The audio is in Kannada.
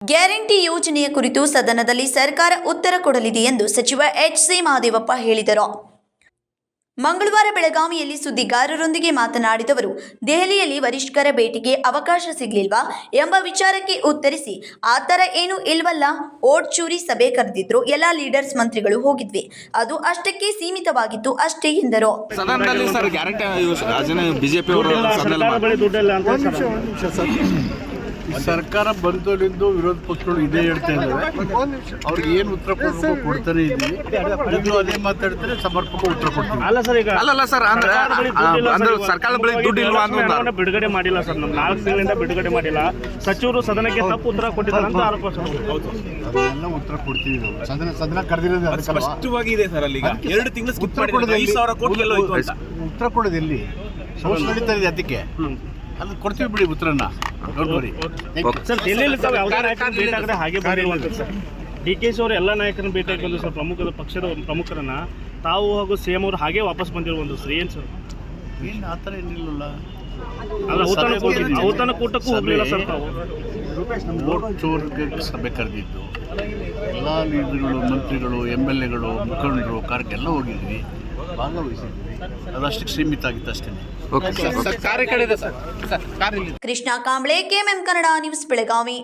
ಗ್ಯಾರಂಟಿ ಯೋಜನೆಯ ಕುರಿತು ಸದನದಲ್ಲಿ ಸರ್ಕಾರ ಉತ್ತರ ಕೊಡಲಿದೆ ಎಂದು ಸಚಿವ ಎಚ್.ಸಿ. ಮಹದೇವಪ್ಪ ಹೇಳಿದರು. ಮಂಗಳವಾರ ಬೆಳಗಾವಿಯಲ್ಲಿ ಸುದ್ದಿಗಾರರೊಂದಿಗೆ ಮಾತನಾಡಿದವರು, ದೆಹಲಿಯಲ್ಲಿ ವರಿಷ್ಠರ ಭೇಟಿಗೆ ಅವಕಾಶ ಸಿಗಲಿಲ್ವಾ ಎಂಬ ವಿಚಾರಕ್ಕೆ ಉತ್ತರಿಸಿ, ಆ ಥರ ಏನೂ ಇಲ್ವಲ್ಲ, ಓಟ್ ಚೂರಿ ಸಭೆ ಕರೆದಿದ್ರು, ಎಲ್ಲ ಲೀಡರ್ಸ್ ಮಂತ್ರಿಗಳು ಹೋಗಿದ್ವಿ, ಅದು ಅಷ್ಟಕ್ಕೆ ಸೀಮಿತವಾಗಿತ್ತು ಅಷ್ಟೇ ಎಂದರು. ಸದನದಲ್ಲಿ ಸರ್ ಗ್ಯಾರಂಟಿ ಯೋಜನೆ ಬಿಜೆಪಿ ಅವರು ಸರ್ಕಾರ ಬಂದೋಲಿಂದು ವಿರೋಧ ಪಕ್ಷಗಳು ಇದೇ ಹೇಳ್ತಾ ಇದ್ದಾರೆ. ಅವ್ರಿಗೆ ಏನು ಉತ್ತರ ಕೊಡಬೇಕು ಕೊಡ್ತಾನೆ ಇದ್ದೀವಿ. ಈಗಲೂ ಅದೇ ಮಾತಾಡ್ತಾರೆ, ಸಮರ್ಪಕ ಉತ್ತರ ಕೊಡ್ತೀವಿ. ಅಲ್ಲಲ್ಲ ಸರ್, ಅಂದ್ರೆ ಸರ್ಕಾರ ಬಳಿ ದುಡ್ಡು ಇಲ್ವಾ ಅಂತ ಬಿಡುಗಡೆ ಮಾಡಿಲ್ಲ ಸರ್. ನಮ್ಮ 4 ತಿಂಗಳಿಂದ ಬಿಡುಗಡೆ ಮಾಡಿಲ್ಲ. ಸಚಿವರು ಸದನಕ್ಕೆ ತಪ್ಪು ಉತ್ತರ ಕೊಟ್ಟಿದ್ದಾರೆ ಅಂತ ಆರೋಪ. ಅದೆಲ್ಲ ಉತ್ತರ ಕೊಡ್ತೀವಿ ನಾವು. ಸದನ ಕರೆದಿರೋದು ಸ್ಪಷ್ಟವಾಗಿ ಇದೆ ಸರ್. ಅಲ್ಲಿ 2 ತಿಂಗಳು ಉತ್ತರ ಕೊಡೋದು ಎಲ್ಲಿ ಸಮಸ್ಯೆ ನಡೀತಾ ಇದೆ, ಅದಕ್ಕೆ ಅದು ಕೊಡ್ತೀವಿ ಬಿಡಿ ಉತ್ತರನ. ಸರ್, ಡೆಲ್ಲಿಯಲ್ಲಿ ತಾವು ಯಾವುದೇ ನಾಯಕರನ್ನು ಭೇಟಿ ಆಗದೆ ಹಾಗೆ ಬಂದಿರುವಂಥದ್ದು ಸರ್. ಡಿ.ಕೆ.ಶಿ. ಅವರು ಎಲ್ಲ ನಾಯಕರನ್ನು ಭೇಟಿ ಆಗಿದ್ದು ಸರ್, ಪಕ್ಷದ ಪ್ರಮುಖರನ್ನ ತಾವು ಹಾಗೂ ಸಿಎಂ ಅವರು ಹಾಗೆ ವಾಪಸ್ ಬಂದಿರುವಂಥದ್ದು ಸರ್. ಏನು ಸರ್? ಏನು ಆ ಥರ ಏನಿಲ್ಲ. ಔತಣಕೂಟಕ್ಕೂ ಹೋಗಲಿಲ್ಲ ಸರ್ ತಾವು. ವೋಟ್ ಚೋರ್ಗೆ ಸಭೆ ಕರೆದಿದ್ದು, ಎಲ್ಲ ಲೀಡರ್ಗಳು, ಮಂತ್ರಿಗಳು, MLA-ಗಳು, ಮುಖಂಡರು, ಕಾರ್ಯಕ್ಕೆಲ್ಲ ಹೋಗಿದ್ವಿ, ಭಾಗವಹಿಸಿದ್ವಿ. ಅದಷ್ಟಕ್ಕೆ ಸೀಮಿತ ಆಗಿತ್ತು ಅಷ್ಟೇ. Krishna Kamble, KMM Kannada news, Belagavi.